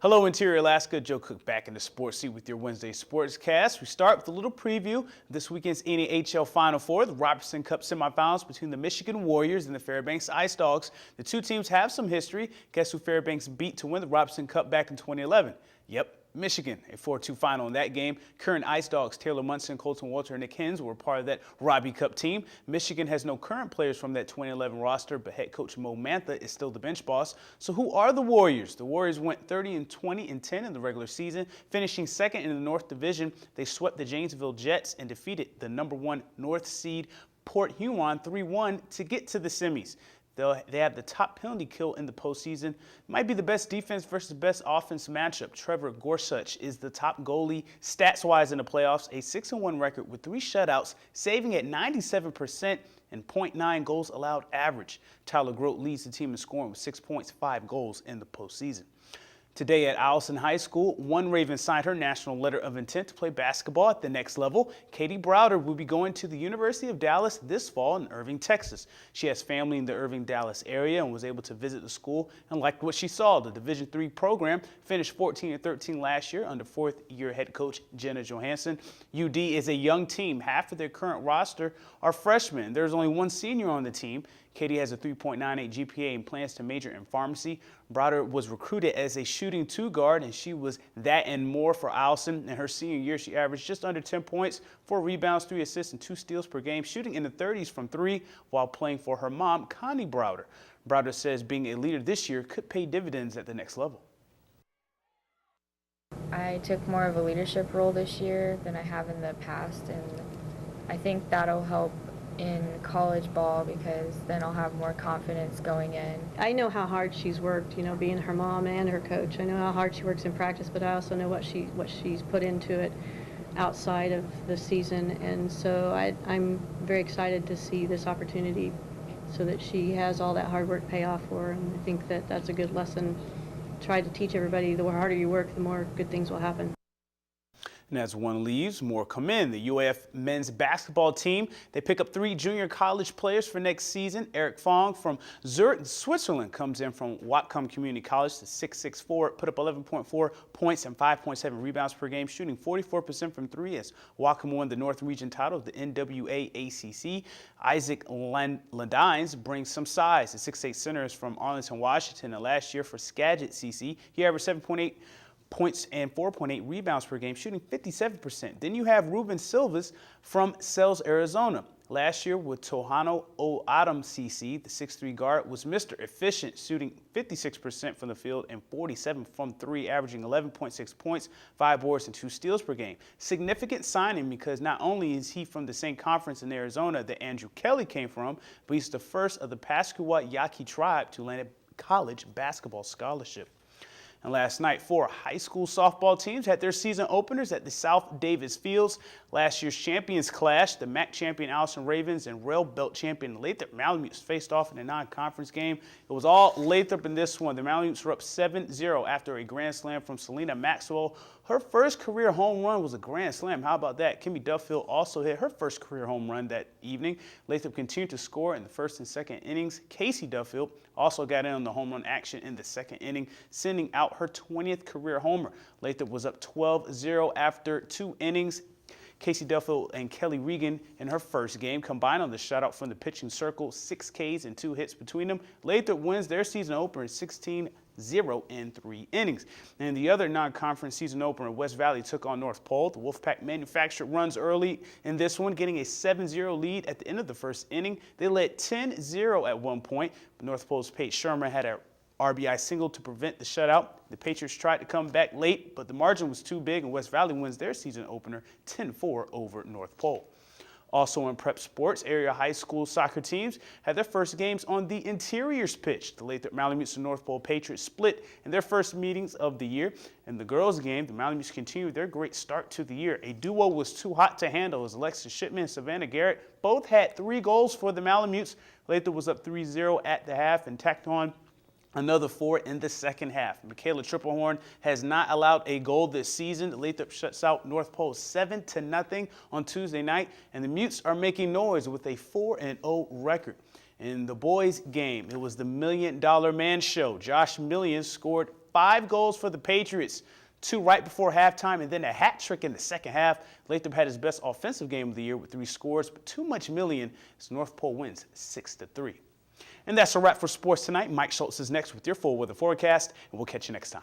Hello, Interior Alaska. Joe Cook back in the sports seat with your Wednesday Sportscast. We start with a little preview of this weekend's NAHL Final Four, the Robertson Cup semifinals between the Michigan Warriors and the Fairbanks Ice Dogs. The two teams have some history. Guess who Fairbanks beat to win the Robertson Cup back in 2011? Yep. Michigan, a 4-2 final in that game. Current Ice Dogs Taylor Munson, Colton Walter, and Nick Hens were part of that Robbie Cup team. Michigan has no current players from that 2011 roster, but head coach Mo Mantha is still the bench boss. So who are the Warriors? The Warriors went 30-20-10 in the regular season, finishing second in the North Division. They swept the Janesville Jets and defeated the #1 North seed Port Huron 3-1 to get to the semis. They have the top penalty kill in the postseason. Might be the best defense versus best offense matchup. Trevor Gorsuch is the top goalie stats-wise in the playoffs, a 6-1 record with 3 shutouts, saving at 97% and .9 goals allowed average. Tyler Grote leads the team in scoring with 6 points, 5 goals in the postseason. Today at Allison High School, one Raven signed her national letter of intent to play basketball at the next level. Katie Browder will be going to the University of Dallas this fall in Irving, Texas. She has family in the Irving, Dallas area and was able to visit the school and liked what she saw. The Division III program finished 14-13 last year under fourth-year head coach Jenna Johansson. UD is a young team. Half of their current roster are freshmen. There's only one senior on the team. Katie has a 3.98 GPA and plans to major in pharmacy. Browder was recruited as a shooting 2 guard, and she was that and more for Allison. In her senior year, she averaged just under 10 points, 4 rebounds, 3 assists, and 2 steals per game, shooting in the 30s from 3 while playing for her mom, Connie Browder. Browder says being a leader this year could pay dividends at the next level. I took more of a leadership role this year than I have in the past, and I think that'll help in college ball because then I'll have more confidence going in. I know how hard she's worked, being her mom and her coach. I know how hard she works in practice, but I also know what she's put into it outside of the season, and so I'm very excited to see this opportunity so that she has all that hard work pay off for her, and I think that that's a good lesson. Try to teach everybody the harder you work, the more good things will happen. And as one leaves, more come in. The UAF men's basketball team, they pick up 3 junior college players for next season. Eric Fong from Zurich, Switzerland, comes in from Whatcom Community College, the 6'4", put up 11.4 points and 5.7 rebounds per game, shooting 44% from 3 as Whatcom won the North Region title of the NWA ACC. Isaac Landines brings some size. The 6'8" center is from Arlington, Washington, and last year for Skagit CC, he averaged 7.8 points and 4.8 rebounds per game, shooting 57%. Then you have Ruben Silvas from Sells, Arizona. Last year with Tohono O'odham CC, the 6'3" guard was Mr. Efficient, shooting 56% from the field and 47 from 3, averaging 11.6 points, 5 boards, and 2 steals per game. Significant signing because not only is he from the same conference in Arizona that Andrew Kelly came from, but he's the first of the Pascua Yaqui tribe to land a college basketball scholarship. And last night, 4 high school softball teams had their season openers at the South Davis Fields. Last year's champions clashed. The MAC champion Allison Ravens and Rail Belt champion Lathrop Malamutes faced off in a non-conference game. It was all Lathrop in this one. The Malamutes were up 7-0 after a grand slam from Selena Maxwell. Her first career home run was a grand slam. How about that? Kimmy Duffield also hit her first career home run that evening. Lathrop continued to score in the first and second innings. Casey Duffield also got in on the home run action in the second inning, sending out her 20th career homer. Lathrop was up 12-0 after 2 innings. Casey Duffield and Kelly Regan in her first game combined on the shutout from the pitching circle, 6 Ks and 2 hits between them. Lathrop wins their season opener 16-0 in 3 innings. And the other non-conference season opener, West Valley took on North Pole. The Wolfpack manufactured runs early in this one, getting a 7-0 lead at the end of the first inning. They led 10-0 at one point, but North Pole's Paige Sherman had a RBI single to prevent the shutout. The Patriots tried to come back late, but the margin was too big, and West Valley wins their season opener 10-4 over North Pole. Also in prep sports, area high school soccer teams had their first games on the Interiors pitch. The Lathrop Malamutes and North Pole Patriots split in their first meetings of the year. In the girls' game, the Malamutes continued their great start to the year. A duo was too hot to handle as Alexis Shipman and Savannah Garrett both had 3 goals for the Malamutes. Lathrop was up 3-0 at the half and tacked on another 4 in the second half. Michaela Triplehorn has not allowed a goal this season. The Lathrop shuts out North Pole 7-0 on Tuesday night, and the Mutes are making noise with a 4-0 record. In the boys' game, it was the $1 Million Man show. Josh Million scored 5 goals for the Patriots, 2 right before halftime, and then a hat trick in the second half. Lathrop had his best offensive game of the year with 3 scores, but too much million as North Pole wins 6-3. And that's a wrap for sports tonight. Mike Schultz is next with your full weather forecast, and we'll catch you next time.